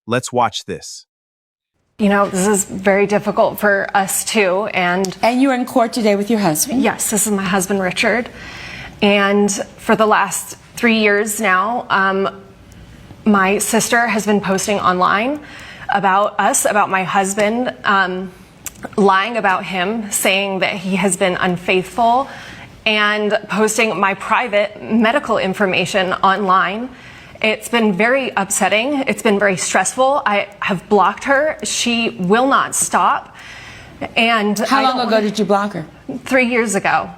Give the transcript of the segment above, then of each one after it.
Let's watch this. You know, this is very difficult for us too. And you're in court today with your husband? Yes, this is my husband, Richard. And for the last 3 years now, my sister has been posting online about us, about my husband, lying about him, saying that he has been unfaithful, and posting my private medical information online. It's been very upsetting. It's been very stressful. I have blocked her. She will not stop. And how long ago did you block her? 3 years ago.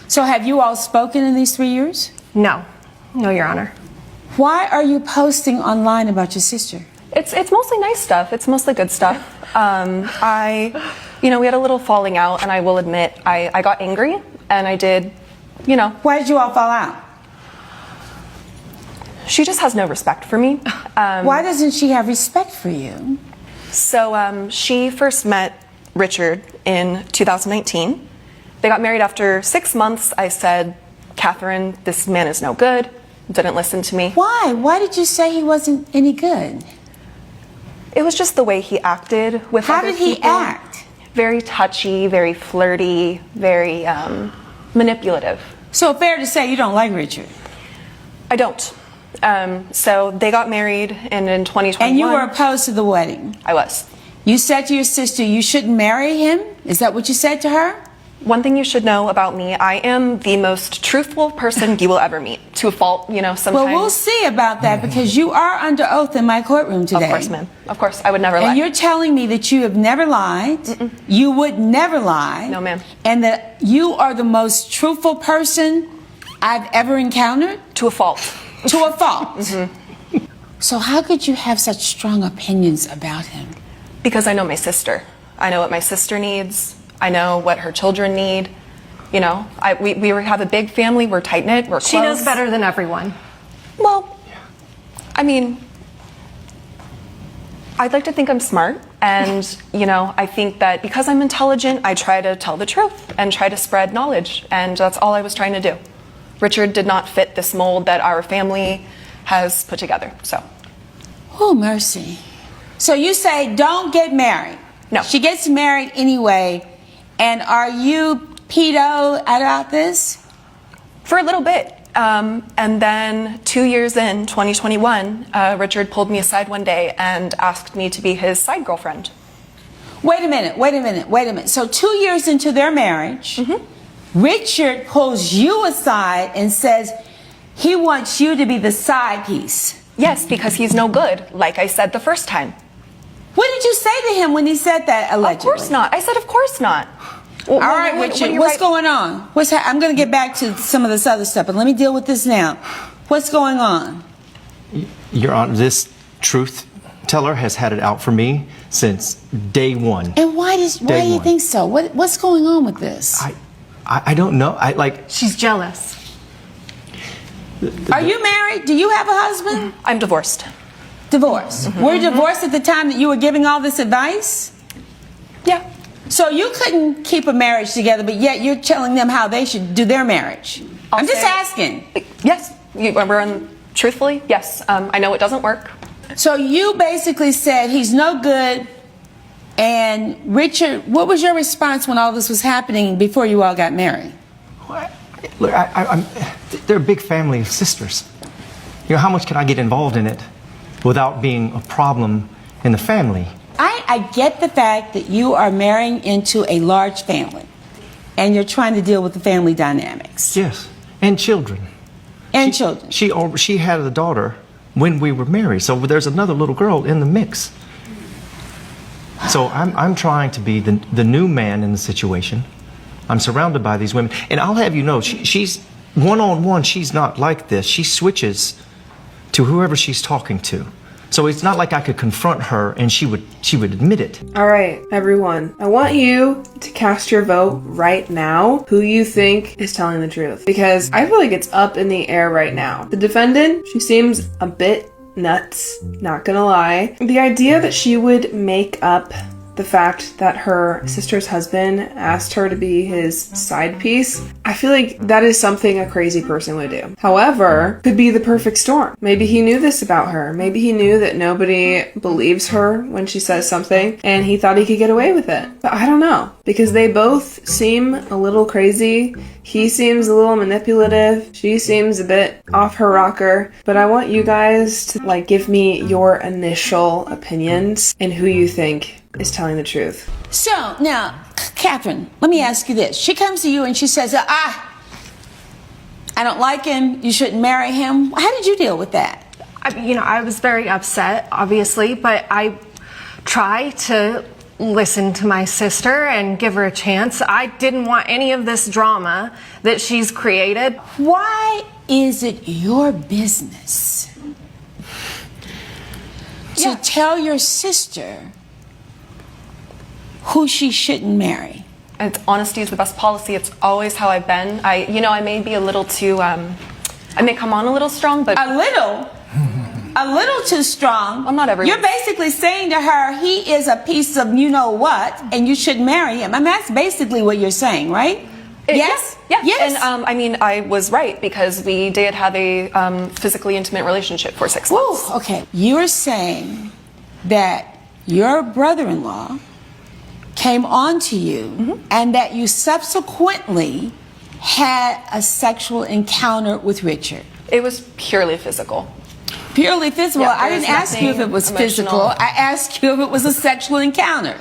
So have you all spoken in these 3 years? No, Your Honor. Why are you posting online about your sister? It's mostly nice stuff. It's mostly good stuff. We had a little falling out, and I will admit, I got angry, and I did, Why did you all fall out? She just has no respect for me. Why doesn't she have respect for you? So she first met Richard in 2019. They got married after 6 months. I said, Catherine, this man is no good. Didn't listen to me. Why? Why did you say he wasn't any good? It was just the way he acted with other people. How did he act? Very touchy, very flirty, very manipulative. So fair to say you don't like Richard? I don't. So they got married, and in 2021... And you were opposed to the wedding? I was. You said to your sister you shouldn't marry him? Is that what you said to her? One thing you should know about me, I am the most truthful person you will ever meet. To a fault, sometimes... Well, we'll see about that, because you are under oath in my courtroom today. Of course, ma'am. Of course, I would never lie. And you're telling me that you have never lied. Mm-mm. You would never lie. No, ma'am. And that you are the most truthful person I've ever encountered? To a fault. To a fault. Mm-hmm. So how could you have such strong opinions about him? Because I know my sister. I know what my sister needs. I know what her children need. We have a big family. We're tight-knit. We're close. She knows better than everyone. Well, I mean, I'd like to think I'm smart. And, I think that because I'm intelligent, I try to tell the truth and try to spread knowledge. And that's all I was trying to do. Richard did not fit this mold that our family has put together, so. Oh, mercy. So you say don't get married. No. She gets married anyway. And are you pedo about this? For a little bit. And then 2 years in, 2021, Richard pulled me aside one day and asked me to be his side girlfriend. Wait a minute. So 2 years into their marriage, Richard pulls you aside and says he wants you to be the side piece. Yes, because he's no good, like I said the first time. What did you say to him when he said that, allegedly? Of course not. I said, of course not. All right, Richard, what's going on? I'm going to get back to some of this other stuff, but let me deal with this now. What's going on? Your Honor, this truth teller has had it out for me since day one. And why do you think so? What's going on with this? I don't know. She's jealous. Are you married? Do you have a husband? I'm divorced. Divorced. Were you divorced at the time that you were giving all this advice? Yeah. So you couldn't keep a marriage together, but yet you're telling them how they should do their marriage. I'm just asking. Yes. Truthfully, yes. I know it doesn't work. So you basically said he's no good. And Richard, what was your response when all this was happening before you all got married? Look, they're a big family of sisters. How much can I get involved in it without being a problem in the family? I get the fact that you are marrying into a large family and you're trying to deal with the family dynamics. Yes, and children. And children. She had a daughter when we were married, so there's another little girl in the mix. So I'm trying to be the new man in the situation. I'm surrounded by these women, and I'll have you know, she's one-on-one, she's not like this. She switches to whoever she's talking to. So it's not like I could confront her and she would admit it. All right, everyone. I want you to cast your vote right now who you think is telling the truth. Because I feel like it's up in the air right now. The defendant, she seems a bit nuts, not gonna lie. The idea that she would make up the fact that her sister's husband asked her to be his side piece, I feel like that is something a crazy person would do. However, could be the perfect storm. Maybe he knew this about her. Maybe he knew that nobody believes her when she says something, and he thought he could get away with it. But I don't know, because they both seem a little crazy. He seems a little manipulative. She seems a bit off her rocker. But I want you guys to give me your initial opinions and who you think is telling the truth. So now, Catherine, let me ask you this. She comes to you and she says, I don't like him. You shouldn't marry him. How did you deal with that? I was very upset, obviously, but I try to listen to my sister and give her a chance. I didn't want any of this drama that she's created. Why is it your business to tell your sister who she shouldn't marry? And honesty is the best policy. It's always how I've been. I may be a little too, I may come on a little strong, but... A little too strong. I'm not everyone. You're basically saying to her, he is a piece of you-know-what, and you should marry him. I mean, that's basically what you're saying, right? Yes? Yeah. Yes. And I was right, because we did have a physically intimate relationship for 6 months. Ooh, okay. You're saying that your brother-in-law came on to you and that you subsequently had a sexual encounter with Richard. It was purely physical. Purely physical? Yeah, I didn't ask you if it was physical. I asked you if it was a sexual encounter.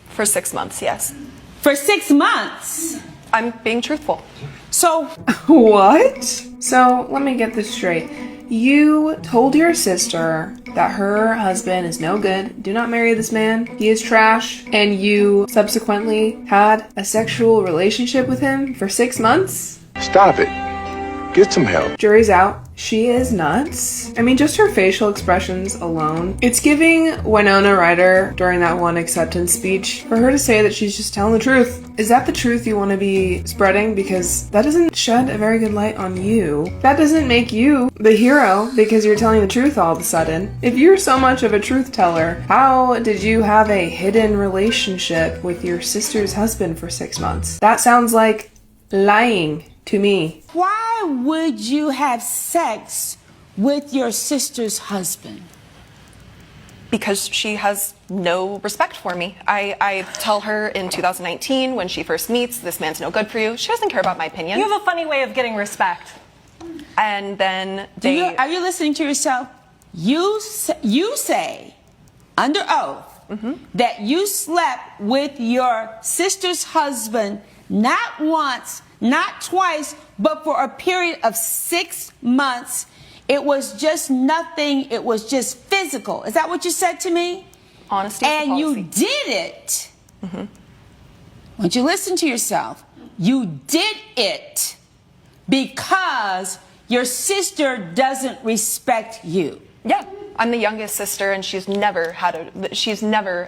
For 6 months, yes. For 6 months? I'm being truthful. So... What? So, let me get this straight. You told your sister that her husband is no good, do not marry this man, he is trash, and you subsequently had a sexual relationship with him for 6 months? Stop it. Get some help. Jury's out. She is nuts. I mean, just her facial expressions alone. It's giving Winona Ryder during that one acceptance speech for her to say that she's just telling the truth. Is that the truth you want to be spreading? Because that doesn't shed a very good light on you. That doesn't make you the hero because you're telling the truth all of a sudden. If you're so much of a truth teller, how did you have a hidden relationship with your sister's husband for 6 months? That sounds like lying to me. Why would you have sex with your sister's husband? Because she has no respect for me. I tell her in 2019 when she first meets, this man's no good for you. She doesn't care about my opinion. You have a funny way of getting respect. And then Are you listening to yourself? You say under oath that you slept with your sister's husband not once, not twice, but for a period of 6 months. It was just nothing. It was just physical. Is that what you said to me? Honesty is the And policy. you did it. Once you listen to yourself, you did it because your sister doesn't respect you. Yeah, I'm the youngest sister, and she's never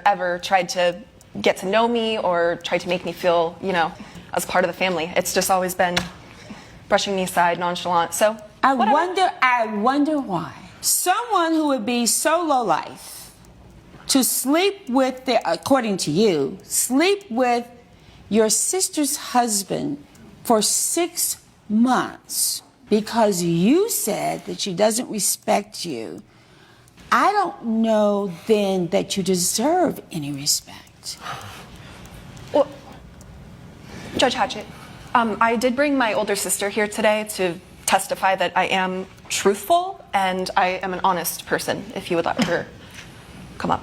ever tried to get to know me or tried to make me feel, as part of the family. It's just always been brushing me aside, nonchalant. So I whatever. wonder why someone who would be so low life to sleep with according to you, sleep with your sister's husband for 6 months because you said that she doesn't respect you. I don't know then that you deserve any respect. Well, Judge Hatchett, I did bring my older sister here today to testify that I am truthful and I am an honest person, if you would let her come up.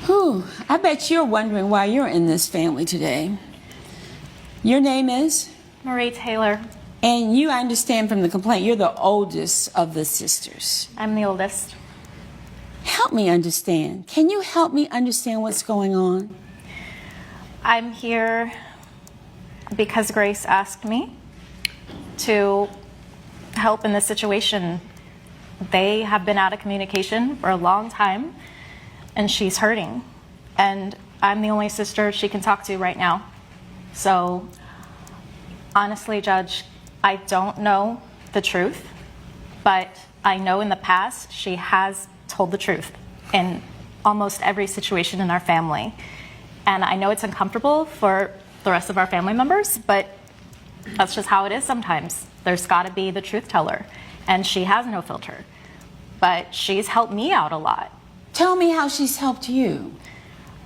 Whew, I bet you're wondering why you're in this family today. Your name is? Marie Taylor. And you, I understand from the complaint, you're the oldest of the sisters. I'm the oldest. Help me understand. Can you help me understand what's going on? I'm here because Grace asked me to help in this situation. They have been out of communication for a long time, and she's hurting. And I'm the only sister she can talk to right now. So, honestly, Judge, I don't know the truth, but I know in the past she has told the truth in almost every situation in our family. And I know it's uncomfortable for the rest of our family members, but that's just how it is sometimes. There's got to be the truth teller, and she has no filter. But she's helped me out a lot. Tell me how she's helped you.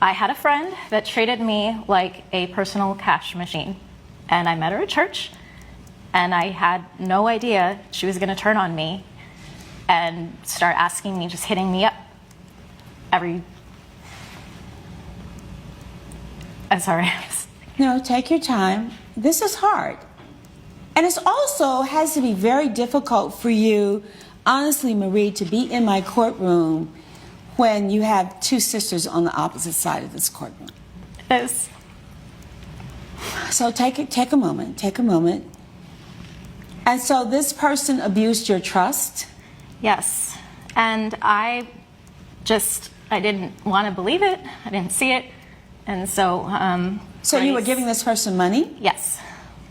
I had a friend that treated me like a personal cash machine, and I met her at church, and I had no idea she was going to turn on me and start asking me, just hitting me up every... I'm sorry. No, take your time. This is hard. And it also has to be very difficult for you, honestly, Marie, to be in my courtroom when you have two sisters on the opposite side of this courtroom. It is. So take a moment. And so this person abused your trust? Yes. And I didn't want to believe it. I didn't see it. And so... So you were giving this person money? Yes.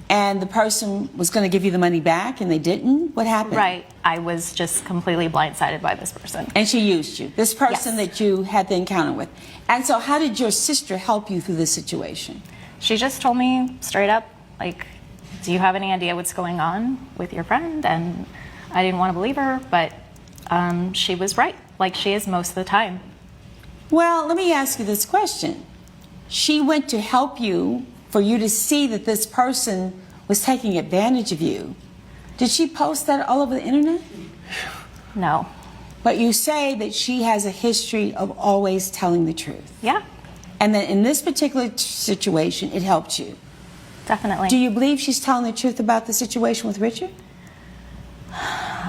And the person was going to give you the money back and they didn't? What happened? Right. I was just completely blindsided by this person. And she used you, this person Yes. that you had the encounter with. And so how did your sister help you through this situation? She just told me straight up, like, do you have any idea what's going on with your friend? And I didn't want to believe her, but she was right, like she is most of the time. Well, let me ask you this question. She went to help you for you to see that this person was taking advantage of you. Did she post that all over the internet? No. But you say that she has a history of always telling the truth. Yeah, And that in this particular situation, it helped you. definitely. Do you believe she's telling the truth about the situation with Richard?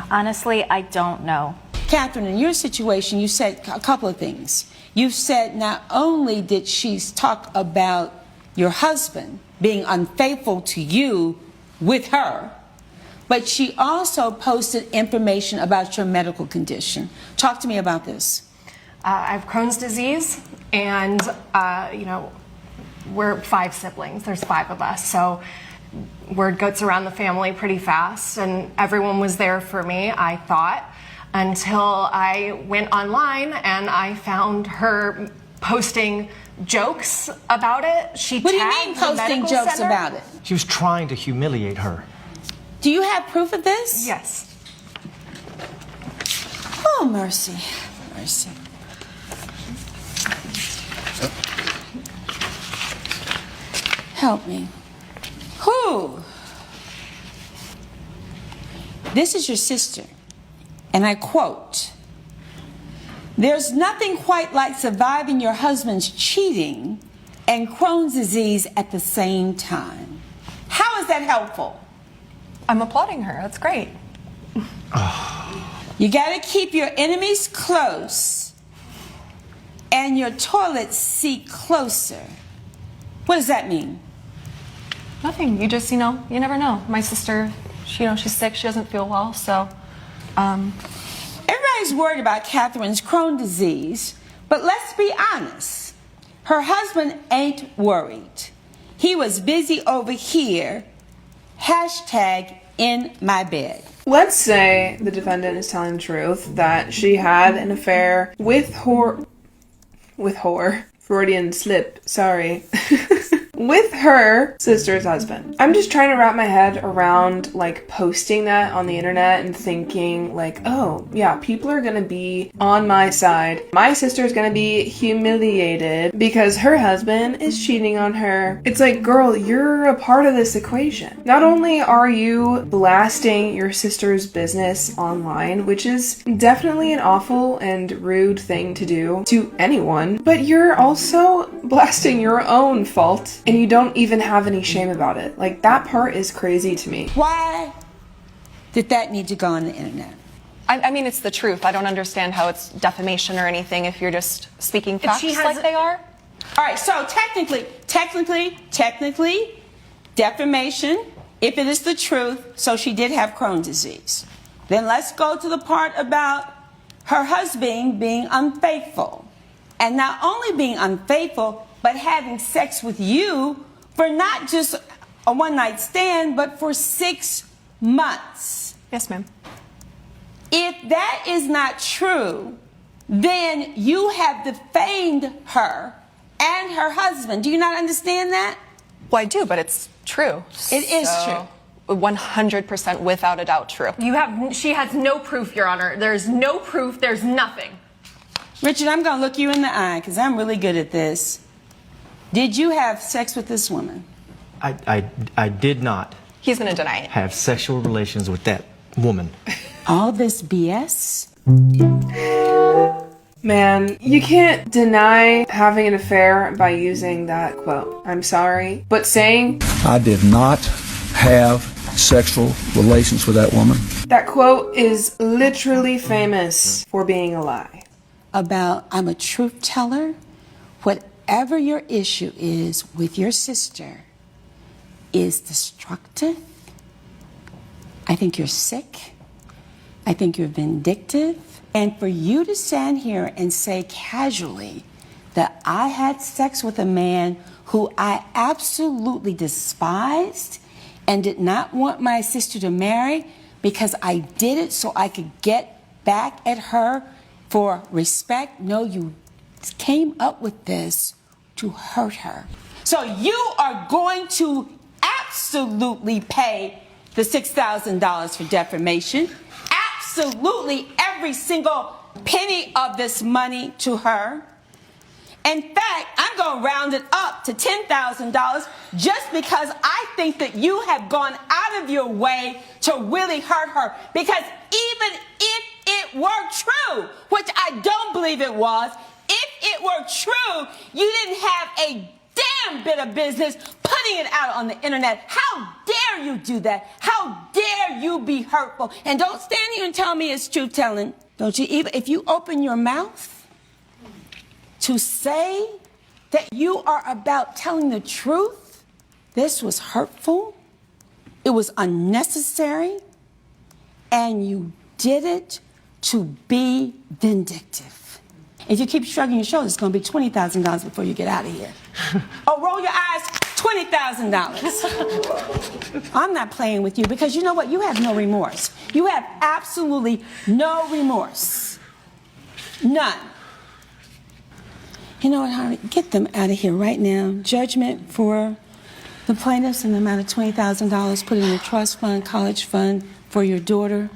Honestly, I don't know. Catherine, in your situation, you said a couple of things. You've said not only did she talk about your husband being unfaithful to you with her, but she also posted information about your medical condition. Talk to me about this. I have Crohn's disease, and we're 5 siblings. There's 5 of us, so word gets around the family pretty fast, and everyone was there for me, I thought, until I went online and I found her posting jokes about it. What do you mean posting jokes about it? She was trying to humiliate her. Do you have proof of this? Yes. Oh, mercy. Mercy. Help me. Who? This is your sister, and I quote, "There's nothing quite like surviving your husband's cheating and Crohn's disease at the same time." How is that helpful? I'm applauding her. That's great. You got to keep your enemies close and your toilet seat closer. What does that mean? Nothing. You just, you never know. My sister, she's sick. She doesn't feel well. So, Everybody's worried about Catherine's Crohn's disease, but let's be honest. Her husband ain't worried. He was busy over here, #in my bed. Let's say the defendant is telling the truth that she had an affair with Freudian slip, sorry. With her sister's husband. I'm just trying to wrap my head around like posting that on the internet and thinking like, oh yeah, people are gonna be on my side. My sister's gonna be humiliated because her husband is cheating on her. It's like, girl, you're a part of this equation. Not only are you blasting your sister's business online, which is definitely an awful and rude thing to do to anyone, but you're also blasting your own fault. And you don't even have any shame about it. Like, that part is crazy to me. Why did that need to go on the internet? I mean, it's the truth. I don't understand how it's defamation or anything if you're just speaking facts like they are. All right, so technically, defamation, if it is the truth, so she did have Crohn's disease. Then let's go to the part about her husband being unfaithful. And not only being unfaithful, but having sex with you for not just a one-night stand, but for 6 months. Yes, ma'am. If that is not true, then you have defamed her and her husband. Do you not understand that? Well, I do, but it's true. It is true. 100% without a doubt true. She has no proof, Your Honor. There's no proof. There's nothing. Richard, I'm going to look you in the eye because I'm really good at this. Did you have sex with this woman? I did not He's going to deny it. have sexual relations with that woman. All this BS? Man, you can't deny having an affair by using that quote. I'm sorry. But saying I did not have sexual relations with that woman. that quote is literally famous for being a lie. About I'm a truth teller. Whatever your issue is with your sister is destructive. I think you're sick. I think you're vindictive. And for you to stand here and say casually that I had sex with a man who I absolutely despised and did not want my sister to marry because I did it so I could get back at her for respect. No, you came up with this to hurt her. So you are going to absolutely pay the $6,000 for defamation. Absolutely every single penny of this money to her. In fact, I'm going to round it up to $10,000 just because I think that you have gone out of your way to really hurt her. Because even if it were true, which I don't believe it was, if it were true, you didn't have a damn bit of business putting it out on the internet. How dare you do that? How dare you be hurtful? And don't stand here and tell me it's truth telling. Don't you even, if you open your mouth to say that you are about telling the truth, this was hurtful, it was unnecessary, and you did it to be vindictive. If you keep shrugging your shoulders, it's going to be $20,000 before you get out of here. Oh, roll your eyes, $20,000. I'm not playing with you because you know what? You have no remorse. You have absolutely no remorse. None. You know what, Harvey? Get them out of here right now. Judgment for the plaintiffs in the amount of $20,000 put in a trust fund, college fund for your daughter.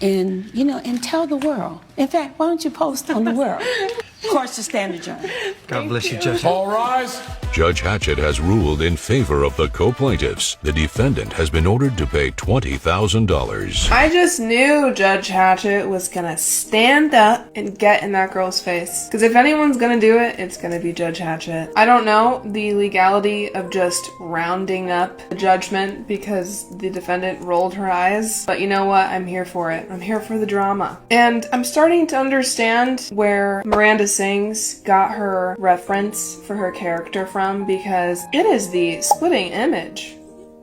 And, you know, and tell the world. In fact, why don't you post on the world? Court to stand adjourned. God bless you, Judge. All rise. Judge Hatchett has ruled in favor of the co-plaintiffs. The defendant has been ordered to pay $20,000. I just knew Judge Hatchett was gonna stand up and get in that girl's face. Because if anyone's gonna do it, it's gonna be Judge Hatchett. I don't know the legality of just rounding up the judgment because the defendant rolled her eyes. But you know what? I'm here for it. I'm here for the drama. And I'm starting to understand where Miranda Sings got her reference for her character from, because it is the splitting image.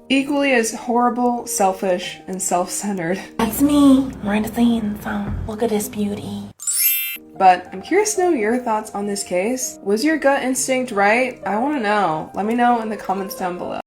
Equally as horrible, selfish, and self-centered. That's me, Miranda Sings. Look at this beauty. But I'm curious to know your thoughts on this case. Was your gut instinct right? I want to know. Let me know in the comments down below.